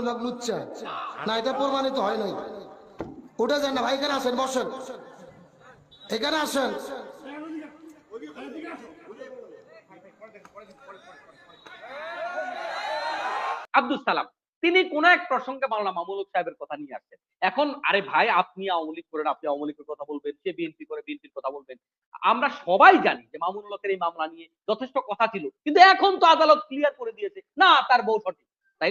লোক লুচ্চা না, এটা প্রমাণিত হয় নাই। উঠে যান না ভাই, এখানে আসেন, বসেন, এখানে আসেন। আব্দুল সালাম তিনি কোন এক প্রসঙ্গে মাওলানা মামুনুল হক সাহেবের কথা নিয়ে আসছেন। এখন আরে ভাই, আপনি আওয়ামী লীগ করেন, আপনি আওয়ামী লীগের কথা বলবেন, সে বিএনপি করে বিএনপির কথা বলবেন। আমরা সবাই জানি যে মামুনুল হকের এই মামলা নিয়ে যথেষ্ট কথা ছিল, কিন্তু এখন তো আদালত ক্লিয়ার করে দিয়েছে না তার বউ সঠিক। তাই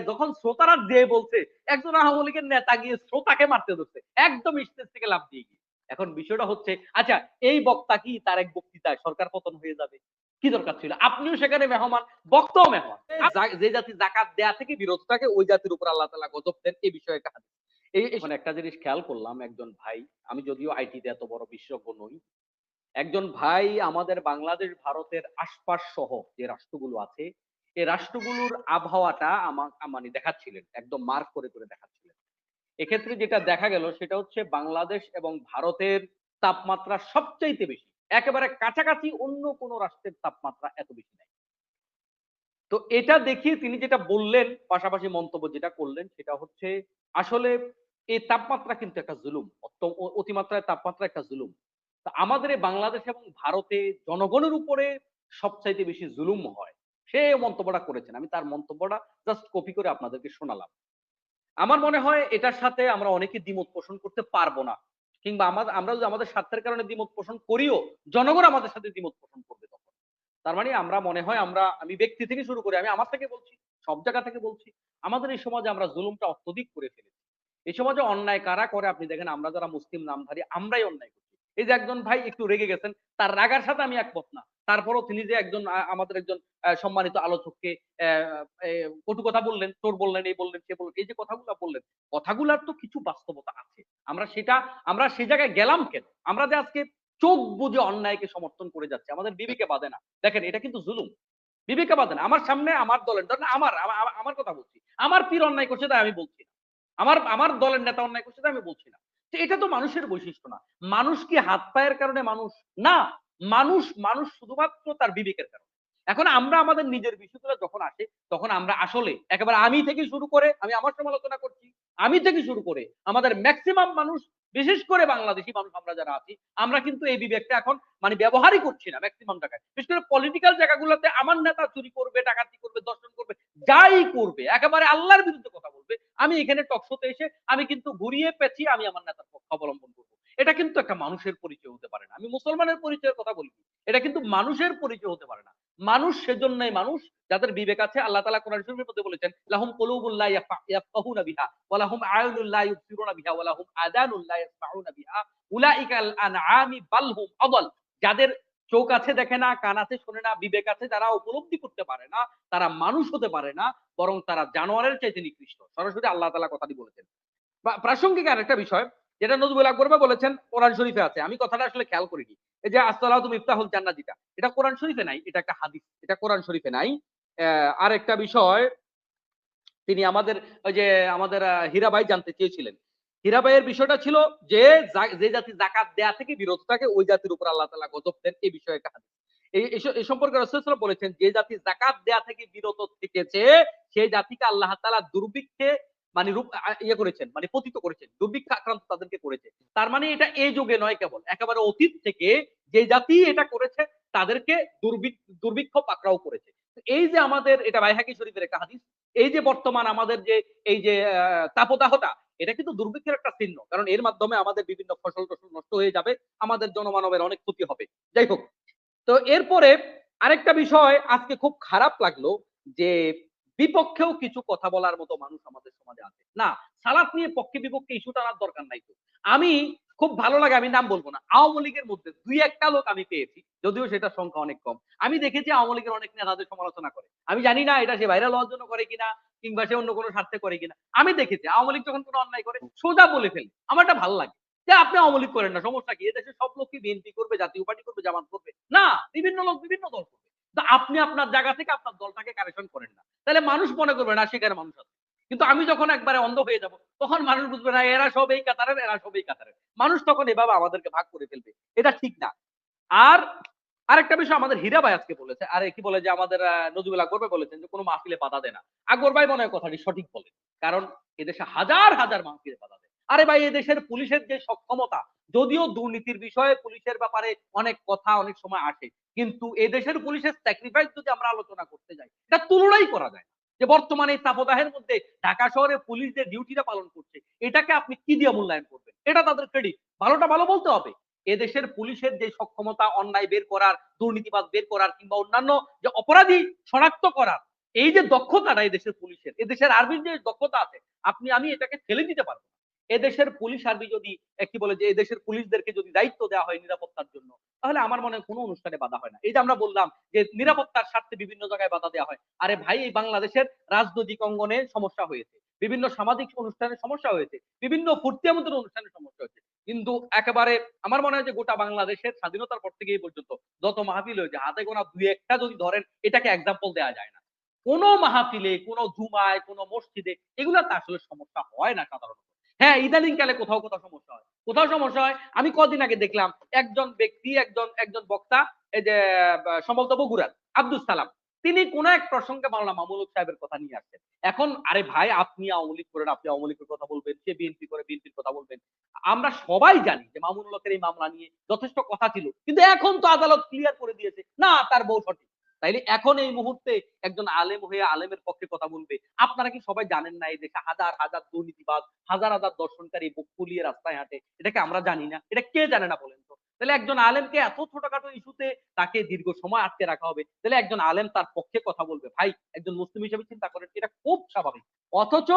যখন শ্রোতারা যে বলছে একজন আওয়ামী লীগের নেতা গিয়ে শ্রোতাকে মারতে ধরছে একদম স্টেজ থেকে লাফ দিয়ে গিয়ে। এখন বিষয়টা হচ্ছে, আচ্ছা এই বক্তা কি তার এক বক্তৃতায় সরকার পতন হয়ে যাবে? কি দরকার ছিল? আপনিও সেখানে মেহমান, বক্তাও মেহমান। যে জাতি জাকাত দেয়া থেকে বিরত থাকে ওই জাতির উপর আল্লাহ তাআলা গজব দেন, এই বিষয়ে একটা হাদিস। এখন একটা জিনিস খেয়াল করলাম, একজন ভাই, আমি যদিও আইটিতে এত বড় বিশেষজ্ঞ নই, একজন ভাই আমাদের বাংলাদেশ ভারতের আশপাশ সহ যে রাষ্ট্রগুলো আছে এই রাষ্ট্রগুলোর আবহাওয়াটা মানে দেখাচ্ছিলেন, একদম মার্ক করে করে দেখাচ্ছিলেন। এক্ষেত্রে যেটা দেখা গেল সেটা হচ্ছে বাংলাদেশ এবং ভারতের তাপমাত্রা সবচাইতে বেশি, একেবারে কাছাকাছি অন্য কোন রাষ্ট্রের তাপমাত্রা এত বেশি নাই। তো এটা দেখিয়ে তিনি যেটা বললেন, পাশাপাশি মন্তব্য যেটা করলেন সেটা হচ্ছে, আসলে এই তাপমাত্রা কিন্তু একটা জুলুম, অতিমাত্রায় তাপমাত্রা একটা জুলুম। তো আমাদের এই বাংলাদেশ এবং ভারতে জনগণের উপরে সবচাইতে বেশি জুলুম হয়। সে মন্তব্যটা করেছেন, আমি তার মন্তব্যটা জাস্ট কপি করে আপনাদেরকে শোনালাম। আমার মনে হয় এটার সাথে আমরা অনেকে দ্বিমত পোষণ করতে পারবো না, কিংবা আমরা যদি আমাদের স্বার্থের কারণে দ্বিমত পোষণ করিও, জনগণ আমাদের সাথে দ্বিমত পোষণ করবে তখন। তার মানে আমরা মনে হয় আমি ব্যক্তি থেকে শুরু করে, আমি আমার থেকে বলছি, সব জায়গা থেকে বলছি, আমাদের এই সমাজে আমরা জুলুমটা অত্যধিক করে ফেলেছি। এই সমাজে অন্যায় কারা করে আপনি দেখেন, আমরা যারা মুসলিম নামধারী আমরাই অন্যায় করছি। এই যে একজন ভাই একটু রেগে গেছেন, তার রাগার সাথে আমি একমত না। তারপরও তিনি যে একজন আমাদের একজন সম্মানিত আলোচককে কটু কথা বললেন, চোর বললেন, এই বললেন, সে বললেন, এই যে কথাগুলা বললেন, কথাগুলার তো কিছু বাস্তবতা আছে। আমরা সেই জায়গায় গেলাম কেন? আমরা যে আজকে চোখ বুজে অন্যায়কে সমর্থন করে যাচ্ছে, আমাদের বিবেকে বাধে না। দেখেন এটা কিন্তু জুলুম। বিবেকে বাধে না। আমার সামনে আমার দলের, ধরেন আমার কথা বলছি। আমার পীর অন্যায় করছে তাই আমি বলছি না। আমার দলের নেতা অন্যায় করছে তাই আমি বলছি না। তো এটা তো মানুষের বৈশিষ্ট্য না। মানুষ কি হাত পায়ের কারণে মানুষ? না। মানুষ শুধুমাত্র তার বিবেকের কারণে। এখন আমরা আমাদের নিজের বিষয়গুলো যখন আসে, তখন আমরা আসলে একেবারে আমি থেকে শুরু করে, আমি আমার সমালোচনা করছি, আমি থেকে শুরু করে আমাদের মেক্সিমাম মানুষ, বিশেষ করে বাংলাদেশী মানুষ আমরা যারা আছি, আমরা কিন্তু এই বিবেকটা এখন মানে ব্যবহারই করছি না ম্যাক্সিমাম জায়গায়। বিশেষ করে পলিটিক্যাল জায়গাগুলোতে আমার নেতা চুরি করবে, ডাকাতি করবে, দর্শন করবে, যাই করবে, একেবারে আল্লাহর বিরুদ্ধে কথা বলবে, আমি এখানে টক শোতে এসে আমি কিন্তু ঘুরিয়ে পেঁচিয়ে আমি আমার নেতার পক্ষ অবলম্বন করব। এটা কিন্তু একটা মানুষের পরিচয় হতে পারে না। আমি মুসলমানের পরিচয়ের কথা বলি, এটা কিন্তু মানুষের পরিচয় হতে পারে না। মানুষ সেজন্যই মানুষ, যাদের বিবেক আছে। আল্লাহ তাআলা কোরআন শরীফের মধ্যে বলেছেন, লাহুম কুলুবুল লা ইয়াফকাহুনা বিহা ওয়া লাহুম আয়ুনুল লা ইউবসিরুনা বিহা ওয়া লাহুম আযানুল লা ইয়াসমাউনা বিহা উলাইকাল আনআমি বাল হুম আদাল। যাদের চোখ আছে দেখে না, কান আছে শোনে না, বিবেক আছে যারা উপলব্ধি করতে পারে না, তারা মানুষ হতে পারে না, বরং তারা জানোয়ারের চাইতে নিকৃষ্ট। সরাসরি আল্লাহ তাআলা কথাটি বলেছেন। প্রাসঙ্গিক আরেকটা বিষয় যেটা নজরুল আকবর ভাই বলেছেন, কোরআন শরীফে আছে। আমি কথাটা আসলে খেয়াল করিনি। এই যে আসসালাতু মিফতাহুল জান্নাহ, যেটা এটা কোরআন শরীফে নাই, এটা একটা হাদিস, এটা কোরআন শরীফে নাই। আরেকটা বিষয়, তিনি আমাদের ওই যে আমাদের হীরা ভাই জানতে চেয়েছিলেন। হীরা ভাইয়ের বিষয়টা ছিল যে যে জাতি যাকাত দেয়া থেকে বিরত থাকে ওই জাতির উপর আল্লাহ তাআলা গজব দেন, এই বিষয়ে একটা হাদিস। এই সম্পর্কে রাসূল সাল্লাল্লাহু আলাইহি ওয়াসাল্লাম বলেছেন, যে জাতি যাকাত দেয়া থেকে বিরত থেকেছে সেই জাতিকে আল্লাহ তাআলা দুর্ভিক্ষে মানে ইয়ে করেছেন, মানে পতিত করেছেন, দুর্ভিক্ষ আক্রান্ত তাদেরকে করেছে। তার মানে এটা এই যুগে নয় কেবল, একেবারে অতীত থেকে যে জাতি এটা করেছে তাদেরকে দুর্ভিক্ষ পাকড়াও করেছে। এই যে আমাদের, এটা বাইহাকী শরীফের একটা হাদিস, এই যে বর্তমান আমাদের যে এই যে তাপদাহটা, এটা কিন্তু দুর্ভিক্ষের একটা চিহ্ন। কারণ এর মাধ্যমে আমাদের বিভিন্ন ফসল-টসল নষ্ট হয়ে যাবে, আমাদের জনমানবের অনেক ক্ষতি হবে। যাই হোক, তো এরপরে আরেকটা বিষয় আজকে খুব খারাপ লাগলো যে বিপক্ষেও কিছু কথা বলার মতো মানুষ আমাদের সমাজে আছে। না, সালাত নিয়ে পক্ষে বিপক্ষে ইস্যু টানার দরকার নাই তো। আমি খুব ভালো লাগে, আমি নাম বলব না, আওয়ামী লীগের মধ্যে ২-১ টা লোক আমি পেয়েছি, যদিও সেটার সংখ্যা অনেক কম। আমি দেখেছি আওয়ামী লীগের অনেক নেতাদের সমালোচনা করে। আমি জানি না এটা সে ভাইরাল হওয়ার জন্য করে কিনা, কিংবা সে অন্য কোনো স্বার্থে করে কিনা। আমি দেখেছি আওয়ামী লীগ যখন কোনো অন্যায় করে সোজা বলে ফেলে। আমার এটা ভালো লাগে। যে আপনি আওয়ামী লীগ করেন না, সমস্যা কি? এদেশে সব লোক কি বিএনপি করবে, জাতীয় পার্টি করবে, জামাত করবে? না, বিভিন্ন লোক বিভিন্ন দল করবে। তো আপনি আপনার জায়গা থেকে আপনার দলটাকে কারেকশন করেন না। তাহলে মানুষ মনে করবে না সেখানে মানুষ আছে। কিন্তু আমি যখন একবারে অন্ধ হয়ে যাব, তখন মানুষ বুঝবে না এরা সব এই কাতারের, এরা সব এই কাতারের। মানুষ তখন এভাবে আমাদেরকে ভাগ করে ফেলবে। এটা ঠিক না। আর আরেকটা বিষয় আমাদের হীরা ভাই আজকে বলেছে, আরে কি বলে যে আমাদের নজরুল আকবর ভাই বলেছেন যে কোনো মাহফিলে বাধা দেয় না। আকবর ভাই মনে হয় কথাটি সঠিক বলেন। কারণ এদেশে হাজার হাজার মাহফিলে বাধা দেয়। আরে ভাই, এদেশের পুলিশের যে সক্ষমতা, যদিও দুর্নীতির বিষয়ে পুলিশের ব্যাপারে অনেক কথা অনেক সময় আসে, কিন্তু এদেশের পুলিশের স্যাক্রিফাইস যদি আমরা আলোচনা করতে যাই, এটা তুলনাই করা যায় না। যে বর্তমানে এই তাপদাহের মধ্যে ঢাকা শহরে পুলিশ যে ডিউটিটা পালন করছে, এটাকে আপনি কি দিয়ে মূল্যায়ন করবেন? এটা তাদের ক্রেডিট। ভালোটা ভালো বলতে হবে। এদেশের পুলিশের যে সক্ষমতা অন্যায় বের করার, দুর্নীতিবাজ বের করার কিংবা অন্যান্য যে অপরাধী শনাক্ত করার, এই যে দক্ষতাটা এদেশের পুলিশের, এদেশের আর্মির যে দক্ষতা আছে, আমি এটাকে ফেলে দিতে পারবো না। এদেশের পুলিশ আর্মি যদি কি বলে যে এদেশের পুলিশদেরকে যদি দায়িত্ব দেওয়া হয় নিরাপত্তার জন্য, তাহলে আমার মনে হয় কোনো অনুষ্ঠানে বাধা হয় না। এই যে আমরা বললাম যে নিরাপত্তার স্বার্থে বিভিন্ন জায়গায় বাধা দেওয়া হয়। আরে ভাই, এই বাংলাদেশের রাজনৈতিক অঙ্গনে সমস্যা হয়েছে, বিভিন্ন সামাজিক অনুষ্ঠানে সমস্যা হয়েছে, বিভিন্ন ফুর্তিয়ামতের অনুষ্ঠানে সমস্যা হয়েছে। কিন্তু একেবারে আমার মনে হয় যে গোটা বাংলাদেশের স্বাধীনতার পর থেকে এই পর্যন্ত যত মাহফিল হয়েছে, হাতে গোনা দুই একটা যদি ধরেন, এটাকে এক্সাম্পল দেওয়া যায় না। কোন মাহফিলে, কোন জুমায়, কোন মসজিদে এগুলাতে আসলে সমস্যা হয় না সাধারণত। হ্যাঁ, ইদানিং কালে কোথাও কোথাও সমস্যা হয়। কোথাও সমস্যা হয়, আমি কদিন আগে দেখলাম একজন ব্যক্তি, একজন একজন বক্তা, এই যে সম্ভবত বগুড়ার আব্দুস সালাম, তিনি কোন এক প্রসঙ্গে মাওলানা মামুনুল হক সাহেবের কথা নিয়ে আসছেন। এখন আরে ভাই, আপনি আওয়ামী লীগ করেন, আপনি আওয়ামী লীগের কথা বলবেন, সে বিএনপি করে বিএনপির কথা বলবেন। আমরা সবাই জানি যে মামুনুল হকের এই মামলা নিয়ে যথেষ্ট কথা ছিল, কিন্তু এখন তো আদালত ক্লিয়ার করে দিয়েছে না, তার বউ সঠিক। তাইলে এখন এই মুহূর্তে একজন আলেম হয়ে আলেমের পক্ষে কথা বলবে। আপনারা কি সবাই জানেন না এই দেশে হাজার হাজার দুর্নীতিবাজ, হাজার হাজার দর্শনকারী বুক ফুলিয়ে রাস্তায় হাঁটে? এটাকে আমরা জানি না? এটা কে জানে না বলেন তো? তাহলে একজন আলেমকে এত ছোটখাটো ইস্যুতে তাকে দীর্ঘ সময় আটকে রাখা হবে, তাহলে একজন আলেম তার পক্ষে কথা বলবে। ভাই, একজন মুসলিম হিসেবে চিন্তা করেন, এটা খুব স্বাভাবিক। অথচ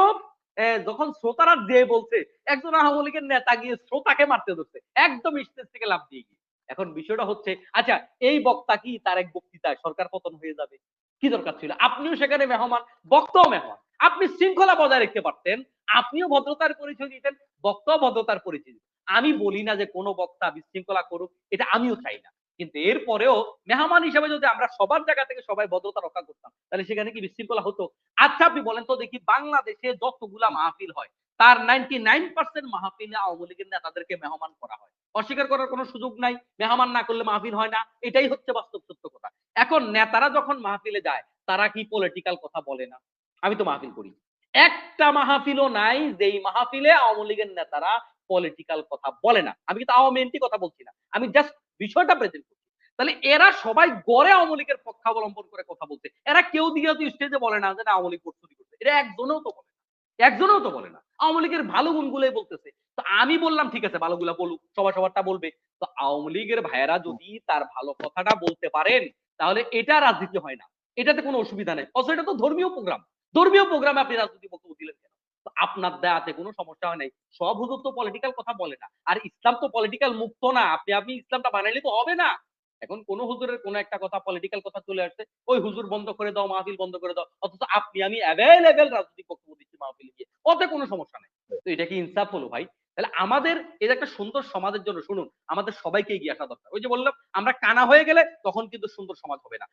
যখন শ্রোতারা যে বলছে, একজন আওয়ামী লীগের নেতা গিয়ে শ্রোতাকে মারতে ধরছে একদম স্টেজ থেকে লাফ দিয়ে গিয়ে। এখন বিষয়টা হচ্ছে, আচ্ছা, এই বক্তা কি তার এক বক্তৃতায় সরকার পতন হয়ে যাবে? কি দরকার ছিল? আপনিও সেখানে মেহমান, বক্তাও মেহমান। আপনি শৃঙ্খলা বজায় রাখতে পারতেন, আপনিও ভদ্রতার পরিচয় দিতেন, বক্তাও ভদ্রতার পরিচয় দিতেন। আমি বলি না যে কোনো বক্তা বিশৃঙ্খলা করুক, এটা আমিও চাই না। কিন্তু এরপরেও মেহমান হিসেবে যদি আমরা সবার জায়গা থেকে সবাই ভদ্রতা রক্ষা করতাম, তাহলে সেখানে কি বিশৃঙ্খলা হতো? আচ্ছা, আপনি বলেন তো দেখি, বাংলাদেশে যতগুলা মাহফিল হয়, তার 99% মাহফিলে আওয়ামী লীগের নেতাদেরকে মেহমান করা হয়। অস্বীকার করার কোনো সুযোগ নাই। মেহমান না করলে মাহফিল হয় না। এটাই হচ্ছে বাস্তব সত্য কথা। এখন নেতারা যখন মাহফিলে যায়, তারা কি পলিটিক্যাল কথা বলে না? আমি তো মাহফিল করি। একটা মাহফিলও নাই যেই মাহফিলে আওয়ামী লীগের নেতারা পলিটিক্যাল কথা বলে না। আমি কিন্তু আওয়ামী এমপি কথা বলছি না। আমি জাস্ট বিষয়টা প্রেজেন্ট করছি। তাহলে এরা সবাই গড়ে আওয়ামী লীগের পক্ষাবলম্বন করে কথা বলছে। এরা কেউ দিয়ে তো স্টেজে বলে না যে না, আওয়ামী লীগ চুরি করছে। এরা একজনেও তো বলে না। একজনেও তো বলে না। আওয়ামী লীগের ভালো গুণগুলোই বলতেছে। তো আমি বললাম ঠিক আছে, ভালোগুলা বলুক, সবার সবারটা বলবে। তো আওয়ামী লীগের ভাইয়েরা যদি তার ভালো কথাটা বলতে পারেন, তাহলে এটা রাজনীতি হয় না। এটাতে কোনো অসুবিধা নেই। অথচ এটা তো ধর্মীয় প্রোগ্রাম। ধর্মীয় প্রোগ্রামে আপনি রাজনৈতিক বক্তব্য দিলেন কেন? তো আপনার দেয়াতে কোনো সমস্যা হয় নাই। সব হুজুর তো পলিটিক্যাল কথা বলে না। আর ইসলাম তো পলিটিক্যাল মুক্ত না। আপনি ইসলামটা বানাইলে তো হবে না। এখন কোন হুজুরের কোন একটা কথা পলিটিক্যাল কথা চলে আসছে, ওই হুজুর বন্ধ করে দাও, মাহফিল বন্ধ করে দাও। অথচ আপনি আমি এভেইলেবল রাজনৈতিক বক্তব্য দিচ্ছি মাহফিলে গিয়ে। ওতে কোনো সমস্যা নাই। তো এটা কি ইনসাফ হলো ভাই? তাহলে আমাদের এই যে একটা সুন্দর সমাজের জন্য শুনুন, আমাদের সবাইকে এগিয়ে আসা দরকার। ওই যে বললাম, আমরা কানা হয়ে গেলে তখন কিন্তু সুন্দর সমাজ হবে না।